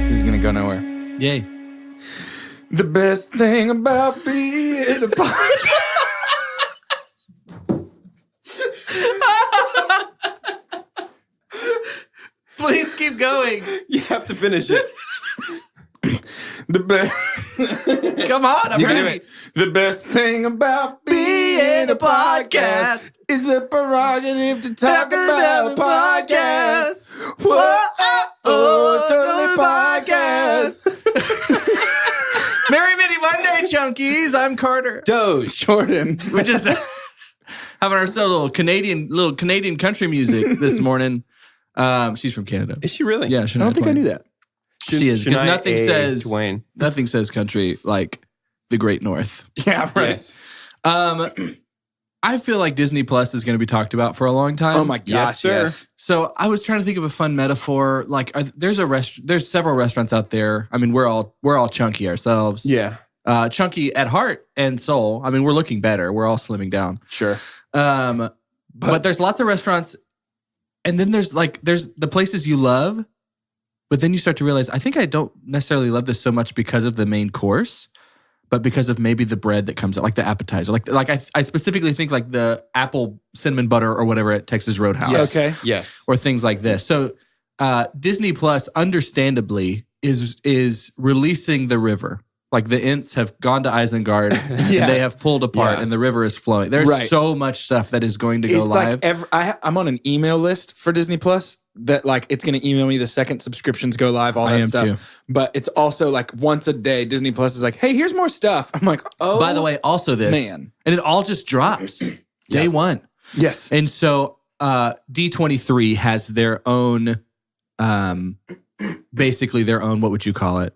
This is going to go nowhere. Yay. The best thing about being a podcast. Please keep going. You have to finish it. The best. Come on, I'm You can do ready. it. The best thing about being a podcast is the prerogative to talk about a podcast. Whoa, totally podcast. Merry Mini Monday, Chunkies. I'm Carter. Doge. Jordan. We're just having ourselves a little Canadian country music this morning. She's from Canada. Is she really? Yeah, I don't think I knew that. She is, because Shania nothing A. says Twain. nothing says country like the Great North. Yeah, right. Yes. I feel like Disney Plus is going to be talked about for a long time. Oh my gosh, Yes, sir. yes. So I was trying to think of a fun metaphor. Like, there's several restaurants out there. I mean, we're all chunky ourselves. Yeah, chunky at heart and soul. I mean, we're looking better. We're all slimming down. sure. But there's lots of restaurants, and then there's the places you love. But then you start to realize, I think I don't necessarily love this so much because of the main course, but because of maybe the bread that comes out, like the appetizer. Like I specifically think like the apple cinnamon butter or whatever at Texas Roadhouse. Yes. Okay. Yes. Or things like this. So Disney Plus, understandably, is releasing the river. Like the Ints have gone to Isengard Yeah. and they have pulled apart Yeah. and the river is flowing. There's Right. so much stuff that is going to go It's live. like I'm on an email list for Disney Plus that like it's going to email me the second subscriptions go live, all I that am stuff. too. But it's also like once a day, Disney Plus is like, hey, here's more stuff. I'm like, oh, By the way, also this. man. And it all just drops day one. Yes. And so D23 has their own, basically their own, what would you call it?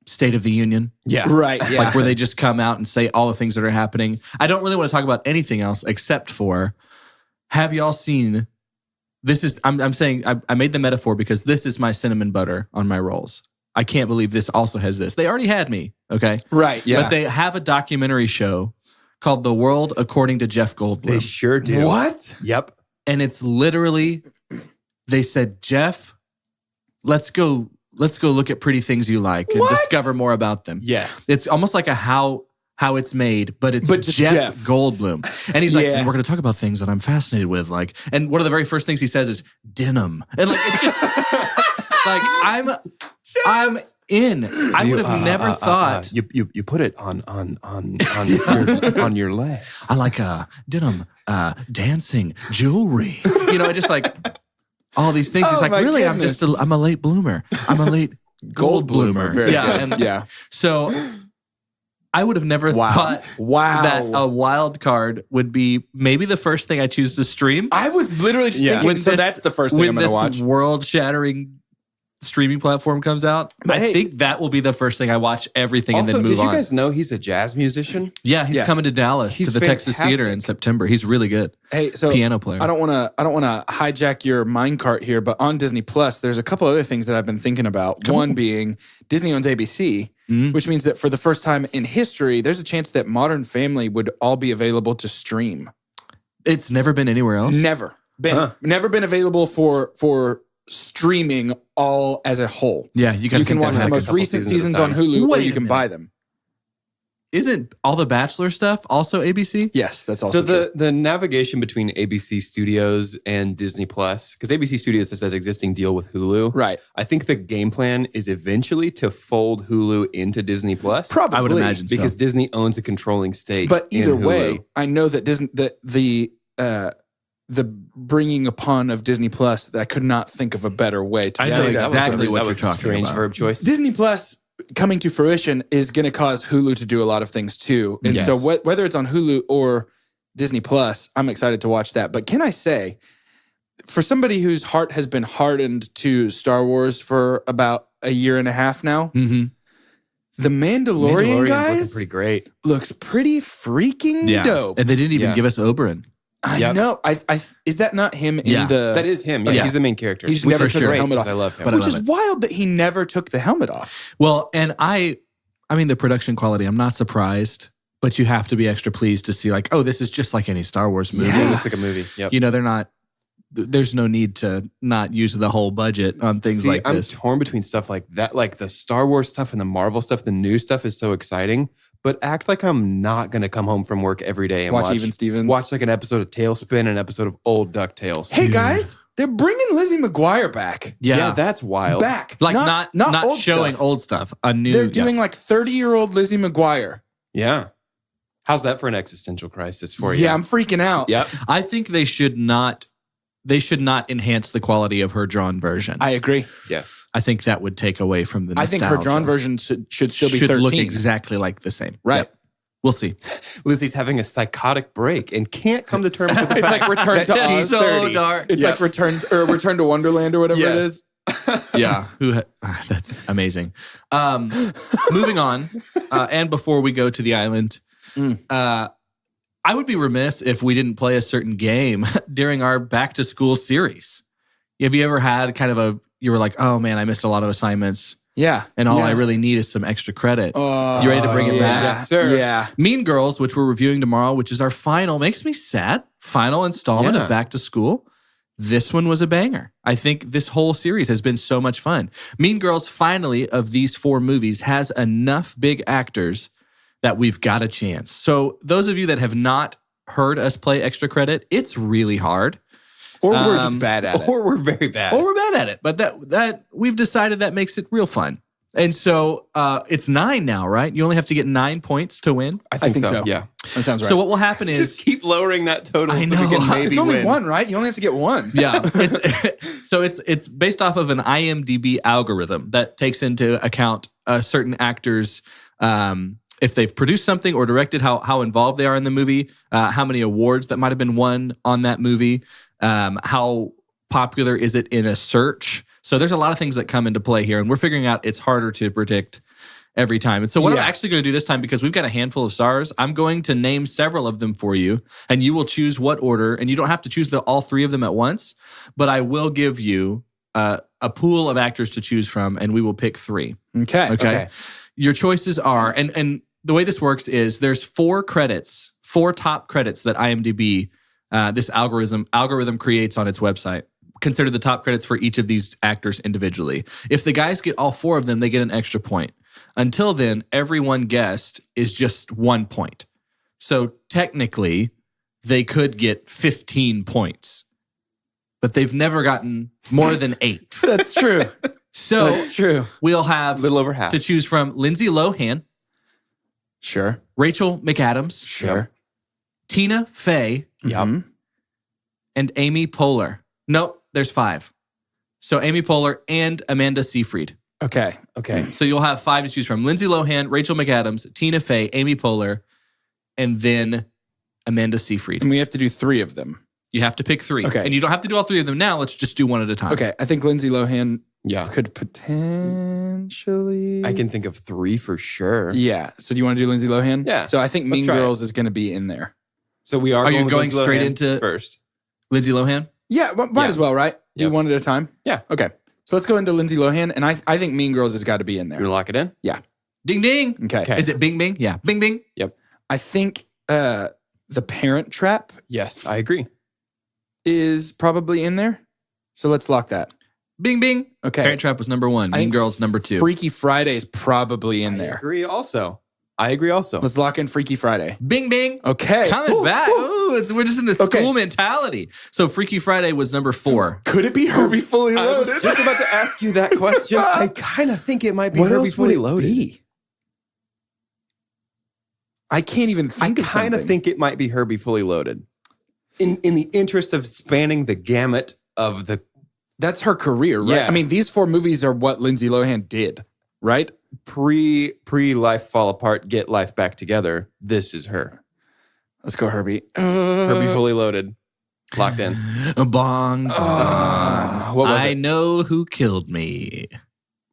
State of the Union. Yeah. Right. Yeah. Like where they just come out and say all the things that are happening. I don't really want to talk about anything else except for, have y'all seen, this is, I'm saying, I made the metaphor because this is my cinnamon butter on my rolls. I can't believe this also has this. They already had me, okay? Right. Yeah. But they have a documentary show called The World According to Jeff Goldblum. They sure do. What? Yep. And it's literally, they said, Jeff, let's go look at pretty things you like and What? discover more about them. Yes. It's almost like a how it's made, but it's But just Jeff Jeff. Goldblum. And he's like, Yeah. and we're going to talk about things that I'm fascinated with. Like, and one of the very first things he says is denim. And like, it's just like, I'm in. I would have never thought. You put it on your legs. I like denim, dancing, jewelry. You know, just like all these things. He's Oh like, my really? goodness. I'm a late bloomer. I'm a late gold bloomer. Very Yeah. good. And yeah. so I would have never thought Wow. that a wild card would be maybe the first thing I choose to stream. I was literally just Yeah. thinking, When so this- that's the first thing when I'm going to this watch. world-shattering streaming platform comes out. But I hey- think that will be the first thing I watch everything Also, and then move did you on. guys know he's a jazz musician? Yeah, he's Yes. coming to Dallas He's to the Texas fantastic. Theater in September. He's really good. Hey, so Piano player. I don't want to hijack your mind cart here, but on Disney Plus, there's a couple other things that I've been thinking about. One being Disney owns ABC, which means that for the first time in history, there's a chance that Modern Family would all be available to stream. It's never been anywhere else. Never been available for streaming all as a whole. Yeah, you You can watch the most couple recent seasons seasons at a on time. Hulu, or Wait you a can minute. buy them. Isn't all the Bachelor stuff also ABC? Yes, that's also So true. the navigation between ABC Studios and Disney Plus, because ABC Studios has that existing deal with Hulu. Right. I think the game plan is eventually to fold Hulu into Disney Plus. Probably. I would imagine so. Because Disney owns a controlling stake. But either in Hulu. way, I know that Disney the bringing upon of Disney Plus, I could not think of a better way to I say know that. exactly what that you're was a talking strange about. verb choice. Disney Plus coming to fruition is going to cause Hulu to do a lot of things too. And Yes. so whether it's on Hulu or Disney Plus, I'm excited to watch that. But can I say, for somebody whose heart has been hardened to Star Wars for about a year and a half now, Mm-hmm. the Mandalorian Mandalorian's looking guys pretty great. looks pretty freaking dope. And they didn't even Yeah. give us Oberyn. I know. Is that not him Yeah. in the? That is him. Yeah, he's the main character. He just Which never is took the great helmet because off. I love him. But I Which love is it. wild that he never took the helmet off. Well, and I mean, the production quality, I'm not surprised, but you have to be extra pleased to see like, oh, this is just like any Star Wars movie. It looks like a movie. Yep. You know, there's no need to not use the whole budget on things like this. I'm torn between stuff like that, like the Star Wars stuff and the Marvel stuff. The new stuff is so exciting, but act like I'm not going to come home from work every day and Watch Even Stevens. Watch like an episode of Tailspin and an episode of old DuckTales. Hey guys, they're bringing Lizzie McGuire back. Yeah, that's wild. Back. Like not old showing stuff. old stuff. A new. They're doing like 30-year-old Lizzie McGuire. Yeah. How's that for an existential crisis for you? Yeah, I'm freaking out. Yep. I think they should not. They should not enhance the quality of her drawn version. I agree. Yes. I think that would take away from the I nostalgia. think her drawn version should still be 13. look exactly like the same. Right. Yep. We'll see. Lizzie's having a psychotic break and can't come to terms with the It's fact like Return that to she's Oz. 30. dark. It's like Return to Wonderland or whatever it Yes. is. Yeah. That's amazing. Moving on. And before we go to the island, I would be remiss if we didn't play a certain game during our back to school series. Have you ever had kind of you were like, oh man, I missed a lot of assignments Yeah. and all Yeah. I really need is some extra credit. You ready to bring it back? Yes, sir. Yeah. Mean Girls, which we're reviewing tomorrow, which is our makes me sad, final installment Yeah. of Back to School. This one was a banger. I think this whole series has been so much fun. Mean Girls, finally, of these 4 movies, has enough big actors that we've got a chance. So those of you that have not heard us play Extra Credit, it's really hard. Or we're just bad at it. Or we're very bad. Or we're bad at it. But that we've decided that makes it real fun. And so it's 9 now, right? You only have to get 9 points to win. I think so. Yeah. That sounds right. So what will happen is Just keep lowering that total I so know. we can maybe it's only win. one, right? You only have to get one. Yeah. It's based off of an IMDb algorithm that takes into account certain actors, if they've produced something or directed, how involved they are in the movie, how many awards that might have been won on that movie, how popular is it in a search. So there's a lot of things that come into play here, and we're figuring out it's harder to predict every time. And so what I'm actually going to do this time, because we've got a handful of stars, I'm going to name several of them for you, and you will choose what order, and you don't have to choose all 3 of them at once, but I will give you a pool of actors to choose from, and we will pick 3. Okay. Your choices are, and the way this works is there's 4 top credits that IMDb, this algorithm creates on its website. Consider the top credits for each of these actors individually. If the guys get all 4 of them, they get an extra point. Until then, every one guessed is just 1 point. So technically, they could get 15 points, but they've never gotten more than 8. That's true. So That's true. we'll have A little over half. to choose from Lindsay Lohan, Sure. Rachel McAdams, Sure. Tina Fey, Yep. and Amy Poehler. Nope, there's 5. So Amy Poehler and Amanda Seyfried. Okay. Okay. So you'll have 5 to choose from: Lindsay Lohan, Rachel McAdams, Tina Fey, Amy Poehler, and then Amanda Seyfried. And we have to do 3 of them. You have to pick 3. Okay. And you don't have to do all 3 of them now. Let's just do one at a time. Okay. I think Lindsay Lohan Yeah. could potentially. I can think of 3 for sure. Yeah. So do you want to do Lindsay Lohan? Yeah. So I think Let's Mean try it. Girls is going to be in there. So we are Are you with going Lindsay straight Lohan into- first? Lindsay Lohan? Yeah, but might Yeah. as well, right? Do Yep. one at a time? Yeah. Okay. So let's go into Lindsay Lohan, and I think Mean Girls has got to be in You there. want to lock it in? Ding, ding. Okay. Is it Bing, Bing? Yeah. Bing, Bing. I think The Parent Trap Yes, I agree. is probably in there. So let's lock that. Bing, Bing. Okay. Parent Trap was number 1. I Mean think Girls number 2. Freaky Friday is probably in I there. agree also. I agree also. Let's lock in Freaky Friday. Bing, Bing. Okay. Coming Ooh, back. ooh. Ooh, we're just in the Okay. school mentality. So Freaky Friday was number 4. Could it be Herbie Fully I was Loaded? just about to ask you that question. I kind of think it might be What Herbie else would Fully it Loaded. be? I can't even I think of kind of something. think it might be Herbie Fully Loaded. In the interest of spanning the gamut of the That's her career, right? Yeah. I mean, these 4 movies are what Lindsay Lohan did, right? pre life fall apart, get life back together. This is her. Let's go, Herbie. Herbie Fully Loaded. Locked in. Bong. What was I it? know who killed me.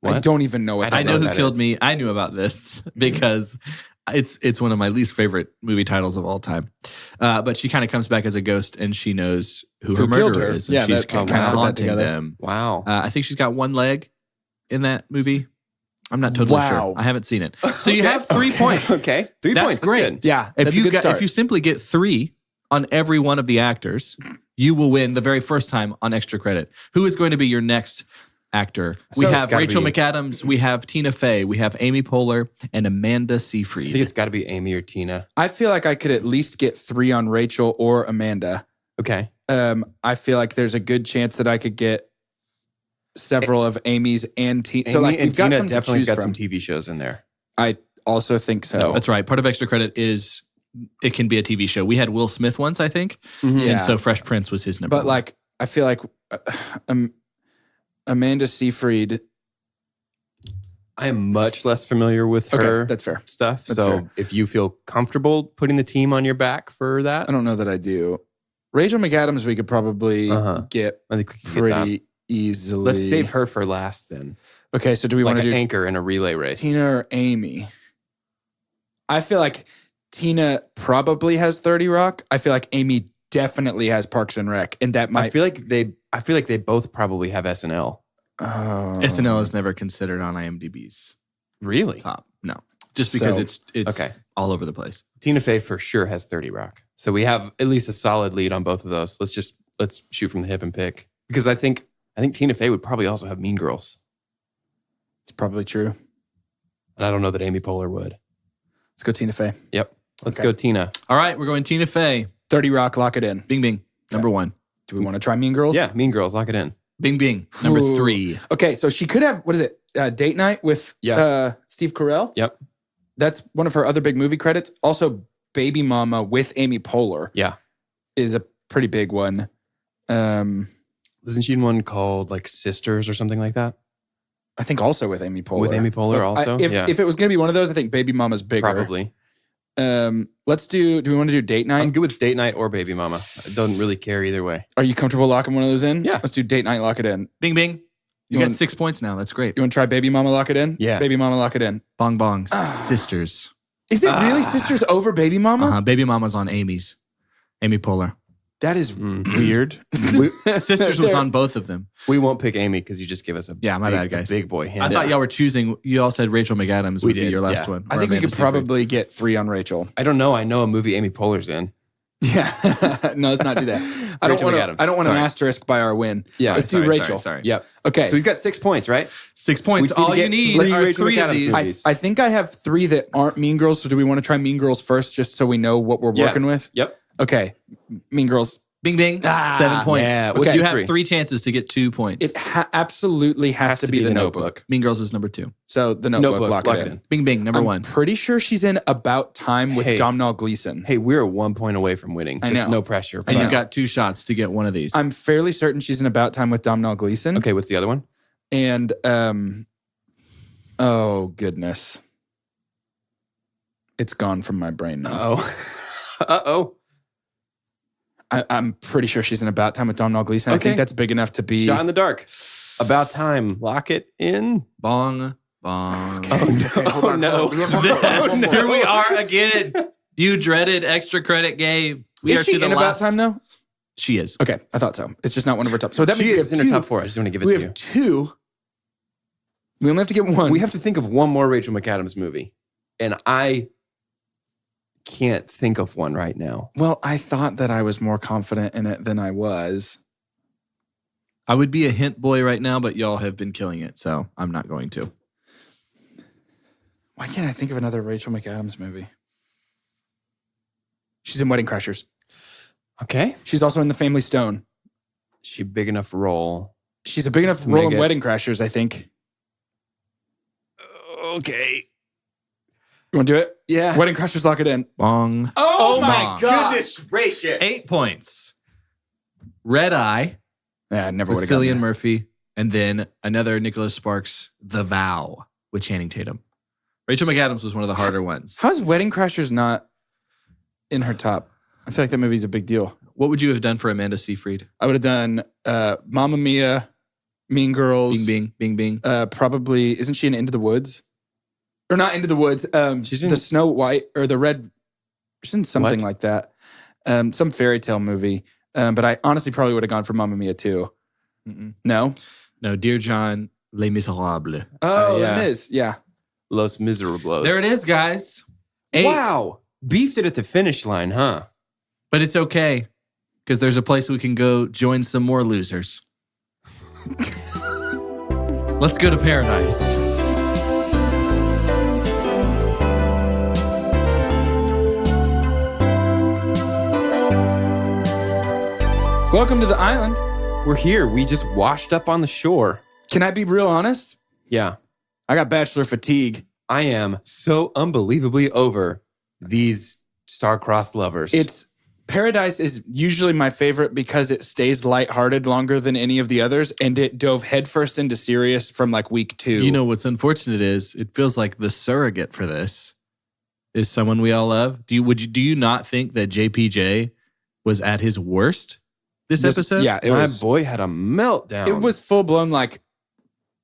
I don't even know what I that know is. who killed me. I knew about this because It's one of my least favorite movie titles of all time. But she kind of comes back as a ghost, and she knows who her killed murderer her. is. And Yeah, she's that- kind wow. of Put that haunting together. them. Wow. I think she's got one leg in that movie. I'm not totally Wow. sure. I haven't seen it. So you have 3 points. Okay. 3 That's points. great. That's good. Yeah, that's a good start. If you simply get 3 on every one of the actors, you will win the very first time on extra credit. Who is going to be your next actor? So We it's have gotta Rachel be- McAdams, we have Tina Fey, we have Amy Poehler, and Amanda I think Seyfried. it's got to be Amy or Tina. I feel like I could at least get 3 on Rachel or Amanda. Okay. I feel like there's a good chance that I could get several of Amy's and Tina. So Amy like and we've got Tina some to definitely choose got from. some TV shows in there. I also think so. That's right. Part of extra credit is it can be a TV show. We had Will Smith once, I think. Yeah. And so Fresh Prince was his number But one. like I feel like Amanda Seyfried. I am much less familiar with her Okay, that's fair. stuff. That's so fair. if you feel comfortable putting the team on your back for that, I don't know that I do. Rachel McAdams, we could probably get I think we can get that. pretty easily. Let's save her for last then. Okay, so do we want Like to an do anchor in a relay race. Tina or Amy? I feel like Tina probably has 30 Rock. I feel like Amy definitely has Parks and Rec, and that I might. feel like they both probably have SNL. SNL is never considered on IMDb's Really? top. No. Just because So, it's okay. all over the place. Tina Fey for sure has 30 Rock. So we have at least a solid lead on both of those. Let's shoot from the hip and pick. Because I think Tina Fey would probably also have Mean Girls. It's probably true. And I don't know that Amy Poehler would. Let's go Tina Fey. Yep. Let's Okay. go Tina. All right, we're going Tina Fey. 30 Rock, lock it in. Bing Bing. Number 1. Do we want to try Mean Girls? Yeah, Mean Girls, lock it in. Bing Bing. Number Ooh. 3. Okay, so she could have, what is it? Date Night with Steve Carell? Yep. That's one of her other big movie credits. Also, Baby Mama with Amy Poehler Yeah. is a pretty big one. Wasn't she in one called like Sisters or something like that? I think also with Amy Poehler. With Amy Poehler also? If it was going to be one of those, I think Baby Mama's bigger. Probably. Let's do we want to do Date Night? I'm good with Date Night or Baby Mama. I don't really care either way. Are you comfortable locking one of those in? Yeah. Let's do Date Night, lock it in. Bing Bing. You You got want- 6 points now. That's great. You want to try Baby Mama, lock it in? Yeah. Baby Mama, lock it in. Bong Bong. Sisters. Is it really Sisters over Baby Mama? Uh-huh. Baby Mama's on Amy's. Amy Poehler. That is weird. Sisters was on both of them. We won't pick Amy because you just give us a Yeah, my big, bad, guys. a big boy hint. I thought y'all were choosing. You all said Rachel McAdams We would be did, your last yeah. one. I or think we Amanda could Seyfried. probably get 3 on Rachel. I don't know. I know a movie Amy Poehler's in. Yeah. No, let's not do that. I don't Rachel want McAdams. an Sorry. asterisk by our win. Yeah. Let's do Rachel. Sorry. Yep. Okay. So we've got 6 points, right? 6 points. just need to All you get need three are Rachel 3 of McAdams these. movies. I think I have 3 that aren't Mean Girls. So do we want to try Mean Girls first just so we know what we're Yeah. working with? Yep. Okay. Mean Girls. Bing Bing. 7 points. yeah. Okay. What's You your have 3? 3 chances to get 2 points. It absolutely has to be The Notebook. Mean Girls is number 2. So The Notebook, lock it in. Bing Bing, number 1. Pretty sure she's in About Time with Hey. Domhnall Gleeson. Hey, we're 1 point away from winning. I Just know. no pressure. And But- you've got 2 shots to get one of these. I'm fairly certain she's in About Time with Domhnall Gleeson. Okay, what's the other one? And oh goodness. It's gone from my brain now. Oh. Uh-oh. I'm pretty sure she's in About Time with Domhnall Gleeson. I Okay. think that's big enough to be. Shot in the dark. About time. Lock it in. Bong, bong. Oh, no. Here we are again. You dreaded extra credit game. We Is are she to the in About last. Time though? She is. Okay, I thought so. It's just not one of her top. So that She means we is have in her two. top 4. I just want to give it We to have you. 2. We only have to get 1. We have to think of one more Rachel McAdams movie. And I can't think of one right now. Well, I thought that I was more confident in it than I was. I would be a hint boy right now, but y'all have been killing it, so I'm not going to. Why can't I think of another Rachel McAdams movie? She's in Wedding Crashers. Okay. She's also in The Family Stone. She big enough role. She's a big enough To role make in it. Wedding Crashers, I think. Okay. You want to do it? Yeah. Wedding Crashers, lock it in. Bong. Oh my goodness gracious. 8 points. Red Eye Yeah, I never with would have gotten Cillian there. Murphy, and then another Nicholas Sparks, The Vow with Channing Tatum. Rachel McAdams was one of the harder ones. How's Wedding Crashers not in her top? I feel like that movie's a big deal. What would you have done for Amanda Seyfried? I would have done Mamma Mia, Mean Girls. Bing, bing, bing, bing. Probably, isn't she in Into the Woods? or not Into the Woods. She's in the Snow White or the Red. She's in something What? like that. Some fairy tale movie. But I honestly probably would have gone for Mamma Mia too. No? No, Dear John, Les Miserables. Oh, yeah. it is. Yeah. Los Miserables. There it is, guys. 8. Wow. Beefed it at the finish line, huh? But it's okay, because there's a place we can go join some more losers. Let's go to paradise. Welcome to the island. We're here. We just washed up on the shore. Can I be real honest? Yeah. I got bachelor fatigue. I am so unbelievably over these star-crossed lovers. Paradise is usually my favorite because it stays lighthearted longer than any of the others, and it dove headfirst into serious from like week 2. You know what's unfortunate is it feels like the surrogate for this is someone we all love. Do you not think that JPJ was at his worst this episode? Yeah, my boy had a meltdown. It was full blown like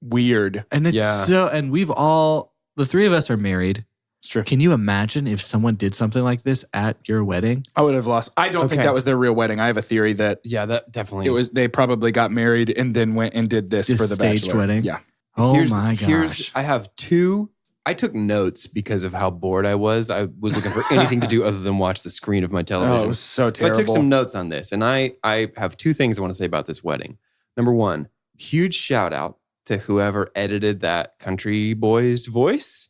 weird. And it's Yeah. and the three of us are married. It's true. Can you imagine if someone did something like this at your wedding? I would have lost. I don't think Okay. that was their real wedding. I have a theory that Yeah, that definitely. it was. They probably got married and then went and did this Just for the staged bachelor wedding? Yeah. Oh my gosh. I have 2. I took notes because of how bored I was. I was looking for anything to do other than watch the screen of my television. Oh, it was so So terrible. I took some notes on this, and I have 2 things I want to say about this wedding. Number 1, huge shout out to whoever edited that country boy's voice.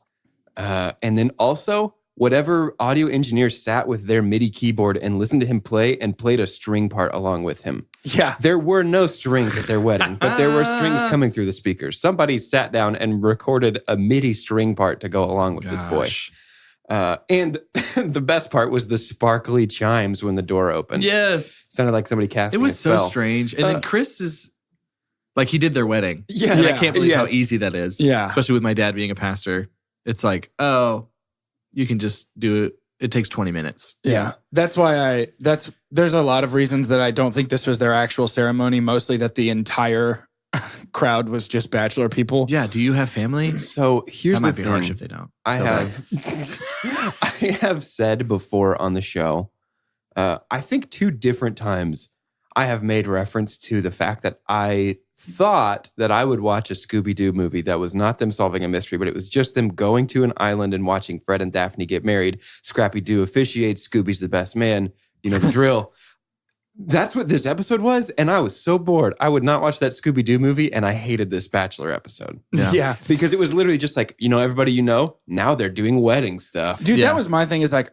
And then also, whatever audio engineer sat with their MIDI keyboard and listened to him play and played a string part along with him. Yeah. There were no strings at their wedding, but there were strings coming through the speakers. Somebody sat down and recorded a MIDI string part to go along with this boy. Gosh. And the best part was the sparkly chimes when the door opened. Yes. Sounded like somebody It casting was a spell. so strange. And then Chris is like, he did their wedding. Yeah. And I can't believe how Yes. easy that is. Yeah. Especially with my dad being a pastor. It's like, oh, you can just do it. It takes 20 minutes. Yeah. That's why there's a lot of reasons that I don't think this was their actual ceremony, mostly that the entire crowd was just bachelor people. Yeah. Do you have family? So here's That might the be thing. harsh if they don't. I have said before on the show, I think 2 different times I have made reference to the fact that I thought that I would watch a Scooby-Doo movie that was not them solving a mystery, but it was just them going to an island and watching Fred and Daphne get married. Scrappy-Doo officiates, Scooby's the best man. You know the drill. That's what this episode was, and I was so bored. I would not watch that Scooby-Doo movie, and I hated this Bachelor episode. Yeah. Because it was literally just like, everybody now they're doing wedding stuff. Dude, Yeah. that was my thing is like,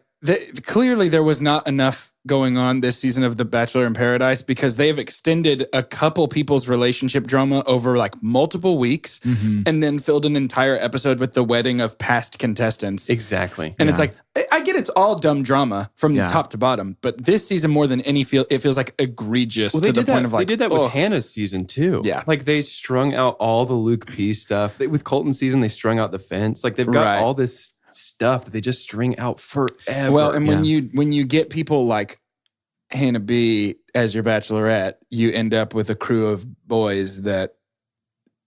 clearly there was not enough going on this season of The Bachelor in Paradise because they've extended a couple people's relationship drama over like multiple weeks and then filled an entire episode with the wedding of past contestants. Exactly. And it's like, I get it's all dumb drama from Yeah. top to bottom, but this season more than any it feels like egregious to the point of like, they did that with oh, Hannah's season too. Yeah. Like they strung out all the Luke P stuff. With Colton's season, they strung out the fence. Like they've got Right. all this stuff that they just string out forever. Well, and when you get people like Hannah B as your bachelorette, you end up with a crew of boys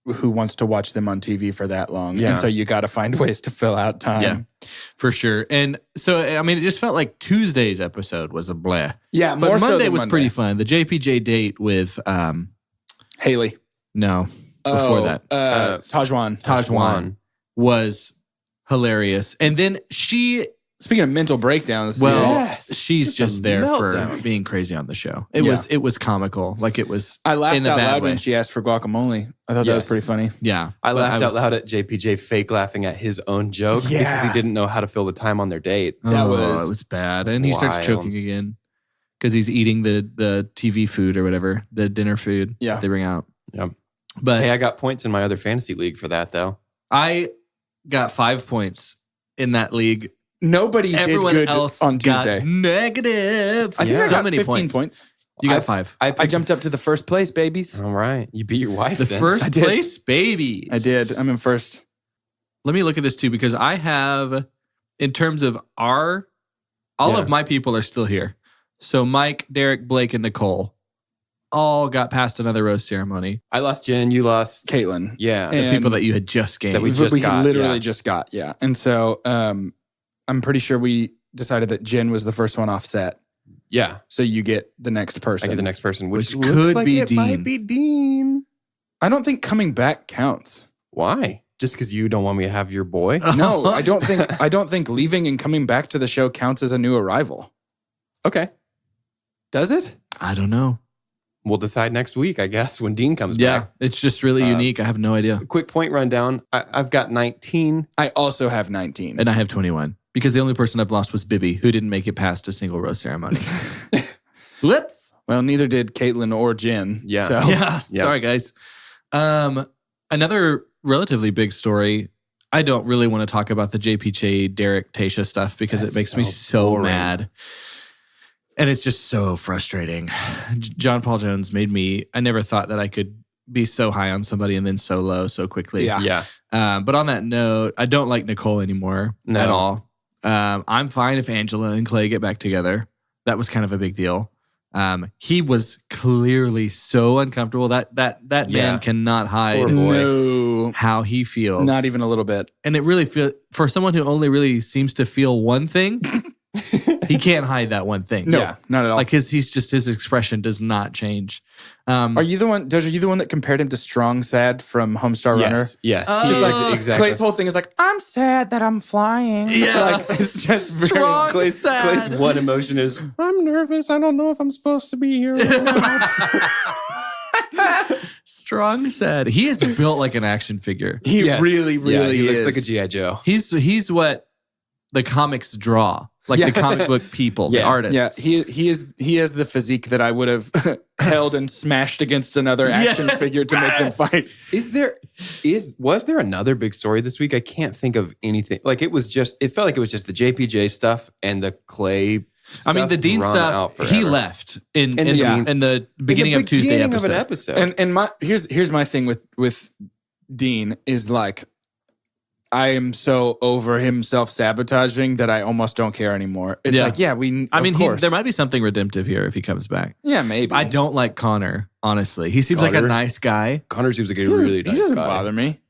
who wants to watch them on TV for that long. Yeah. And so you got to find ways to fill out time. Yeah, for sure. And so, I mean, it just felt like Tuesday's episode was a bleh. Yeah, But more so Monday than was Monday. pretty fun. The JPJ date with, Haley. no, before that. Tajwan. Was hilarious. And then Speaking of mental breakdowns, she's Just just a there meltdown. for being crazy on the show. It was comical. Like it was I laughed in a out bad loud way. when she asked for guacamole. I thought that was Yes. pretty funny. Yeah. I But laughed out was- loud at JPJ fake laughing at his own joke because Yeah. he didn't know how to fill the time on their date. It was bad. It's And he starts wild. choking again because he's eating the TV food or whatever, the dinner food Yeah. that they bring out. Yep. But Hey, I got points in my other fantasy league for that though. I got 5 points in that league. Nobody Everyone did good else on got Tuesday. negative. I think Yeah. I So got many 15 points. You got 5. I jumped up to the first place, babies. All right. You beat your wife The then. I first did. place babies. I did. I'm in first. Let me look at this too because I have, in terms of all Yeah. of my people are still here. So Mike, Derek, Blake, and Nicole all got past another rose ceremony. I lost Jen. You lost Caitlin. Yeah. The people that you had just gained. That we just got, literally yeah. just got, yeah. And so I'm pretty sure we decided that Jen was the first one off set. Yeah. So you get the next person. I get the next person, which Which looks could like be it Dean. might be Dean. I don't think coming back counts. Why? Just because you don't want me to have your boy? No, I don't think leaving and coming back to the show counts as a new arrival. Okay. Does it? I don't know. We'll decide next week, I guess, when Dean comes Yeah, back. it's just really unique. I have no idea. Quick point rundown. I've got 19. I also have 19. And I have 21 because the only person I've lost was Bibby, who didn't make it past a single rose ceremony. Whoops. Well, neither did Caitlin or Jen. Yeah. So. Yeah. Yeah. Sorry, guys. Another relatively big story. I don't really want to talk about the JPJ, Derek, Tasha stuff because That's it makes me so so boring. mad. And it's just so frustrating. John Paul Jones made me, I never thought that I could be so high on somebody and then so low so quickly. Yeah. Yeah. But on that note, I don't like Nicole anymore No. at all. I'm fine if Angela and Clay get back together. That was kind of a big deal. He was clearly so uncomfortable. That Yeah. man cannot hide Poor boy. No, how he feels. not even a little bit. And it really feels, for someone who only really seems to feel one thing, he can't hide that one thing. No, Yeah. not at all. Like his expression does not change. Are you the one, Doja, are you the one that compared him to Strong Sad from Homestar Runner? Yes. Yes. Oh. Just like exactly. Clay's whole thing is like, I'm sad that I'm flying. Yeah. Like, it's just very Strong Clay's sad. one emotion is, I'm nervous. I don't know if I'm supposed to be here right now. Strong said he is built like an action figure. He Yes. really, Yeah, really he looks is. like a G.I. Joe. He's what the comics draw, like Yeah. the comic book people, the Yeah. artists. Yeah, he has the physique that I would have held and smashed against another action Yes. figure to make them fight. Was there another big story this week? I can't think of anything. Like it felt like it was just the JPJ stuff and the Clay I mean, the Dean drawn out stuff. forever. He left in And the the beginning of Tuesday beginning episode. of an episode. And my here's my thing with Dean is like, I am so over him self-sabotaging that I almost don't care anymore. It's Yeah. like, yeah, I mean, of course. there might be something redemptive here if he comes back. yeah, maybe. I don't like Connor, honestly. He seems like a Connor? nice guy. Connor seems like a He doesn't, really nice he doesn't guy. bother me.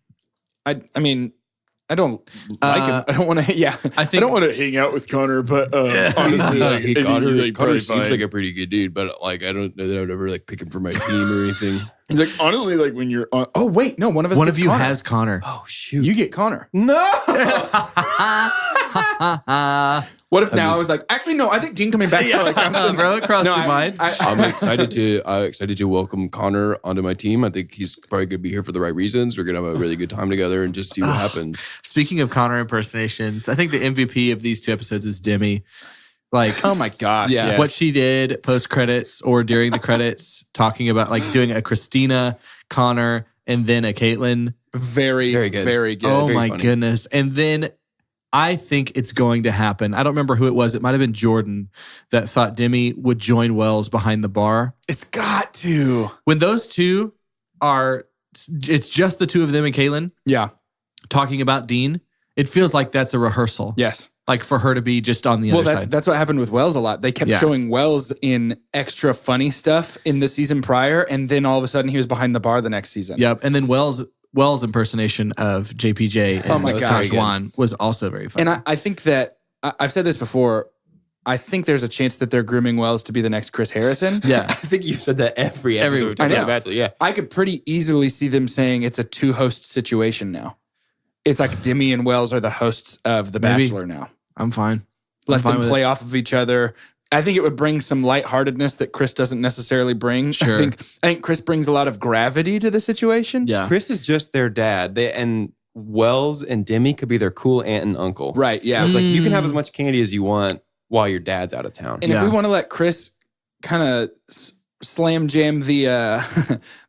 I mean, I don't like him. I don't want to. Yeah, I think- don't want to hang out with Connor. But honestly, like, I think Connor, he's, like, Connor probably seems fine. like a pretty good dude, but like I don't know that I would ever like pick him for my team or anything. He's like, honestly, like when you're on. Oh wait, no, one of us. One gets of you Connor. has Connor. Oh shoot! You get Connor. No. What if now I was like, actually, no, I think Dean coming back. Like, Bro, it crossed your mind. I'm excited to welcome Connor onto my team. I think he's probably going to be here for the right reasons. We're going to have a really good time together and just see what happens. Speaking of Connor impersonations, I think the MVP of these 2 episodes is Demi. Like, oh my gosh, Yeah. yes. what she did post credits or during the credits, talking about like doing a Christina, Connor, and then a Caitlyn. very, Very good. very good. Oh very my funny. goodness. And then I think it's going to happen. I don't remember who it was. It might have been Jordan that thought Demi would join Wells behind the bar. It's got to. When those two are, it's just the two of them and Caitlyn Yeah. talking about Dean, it feels like that's a rehearsal. Yes. Like for her to be just on the Well, other side. that's what happened with Wells a lot. They kept Yeah. showing Wells in extra funny stuff in the season prior, and then all of a sudden he was behind the bar the next season. Yep. And then Wells' impersonation of JPJ and Oh my God. Juan was also very funny. And I think that I've said this before. I think there's a chance that they're grooming Wells to be the next Chris Harrison. yeah. I think you've said that every Every- episode. I know. of Bachelor. Yeah. I could pretty easily see them saying it's a 2-host situation now. It's like Demi and Wells are the hosts of The Maybe. Bachelor now. I'm fine. Let fine them with play off of each other. I think it would bring some lightheartedness that Chris doesn't necessarily bring. Sure. I think Chris brings a lot of gravity to the situation. Yeah. Chris is just their dad. And Wells and Demi could be their cool aunt and uncle. Right. Yeah. It's like you can have as much candy as you want while your dad's out of town. And Yeah. if we want to let Chris kind of slam jam the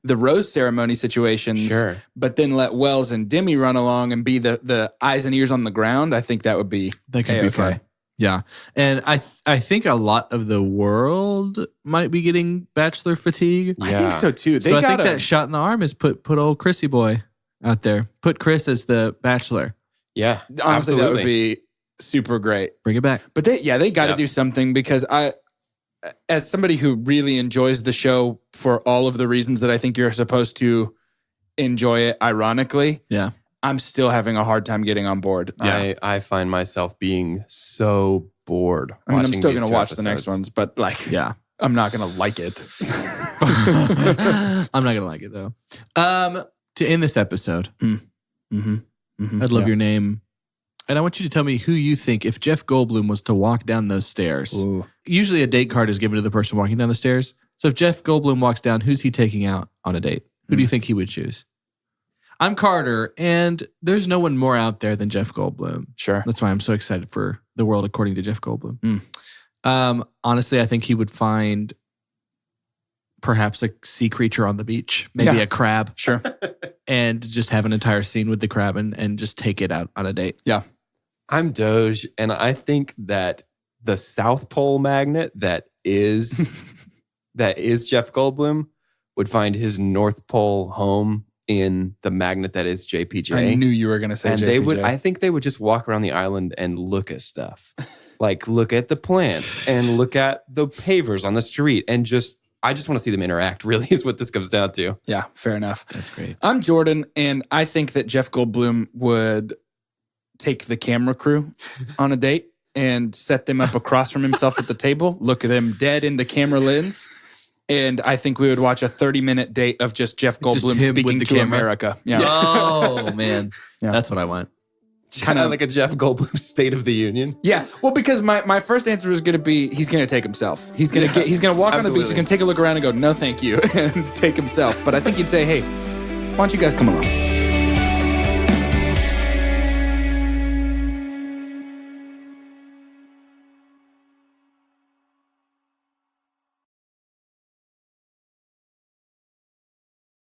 the rose ceremony situations, Sure. but then let Wells and Demi run along and be the eyes and ears on the ground, I think that would be That could be A-okay. fun. Yeah. And I think a lot of the world might be getting Bachelor fatigue. I think so too. They So I got think that shot in the arm is put old Chrissy boy out there. Put Chris as the Bachelor. Yeah. honestly that would absolutely. be super great. Bring it back. But they got to Yeah. do something because as somebody who really enjoys the show for all of the reasons that I think you're supposed to enjoy it, ironically, I'm still having a hard time getting on board. I find myself being so bored. I mean, I'm still going to watch the next ones, but I'm not going to like it. I'm not going to like it, though. To end this episode, I'd love your name. And I want you to tell me who you think, if Jeff Goldblum was to walk down those stairs. Ooh. Usually a date card is given to the person walking down the stairs. So if Jeff Goldblum walks down, who's he taking out on a date? Who do you think he would choose? I'm Carter, and there's no one more out there than Jeff Goldblum. Sure. That's why I'm so excited for the world according to Jeff Goldblum. Honestly, I think he would find perhaps a sea creature on the beach, maybe a crab. Sure. And just have an entire scene with the crab and just take it out on a date. Yeah. I'm Doge, and I think that the South Pole magnet that is Jeff Goldblum would find his North Pole home in the magnet that is JPJ. I knew you were going to say JPJ. I think they would just walk around the island and look at stuff. Like look at the plants and look at the pavers on the street and I just want to see them interact, really, is what this comes down to. Yeah, fair enough. That's great. I'm Jordan, and I think that Jeff Goldblum would take the camera crew on a date and set them up across from himself at the table, look at them dead in the camera lens, and I think we would watch a 30-minute date of just Jeff Goldblum speaking to America. Yeah. Oh, man. That's what I want. Kind of like a Jeff Goldblum State of the Union. Yeah, well, because my first answer was going to be he's going to take himself. He's going to walk on the beach. He's going to take a look around and go, no, thank you, and take himself. But I think he'd say, hey, why don't you guys come along?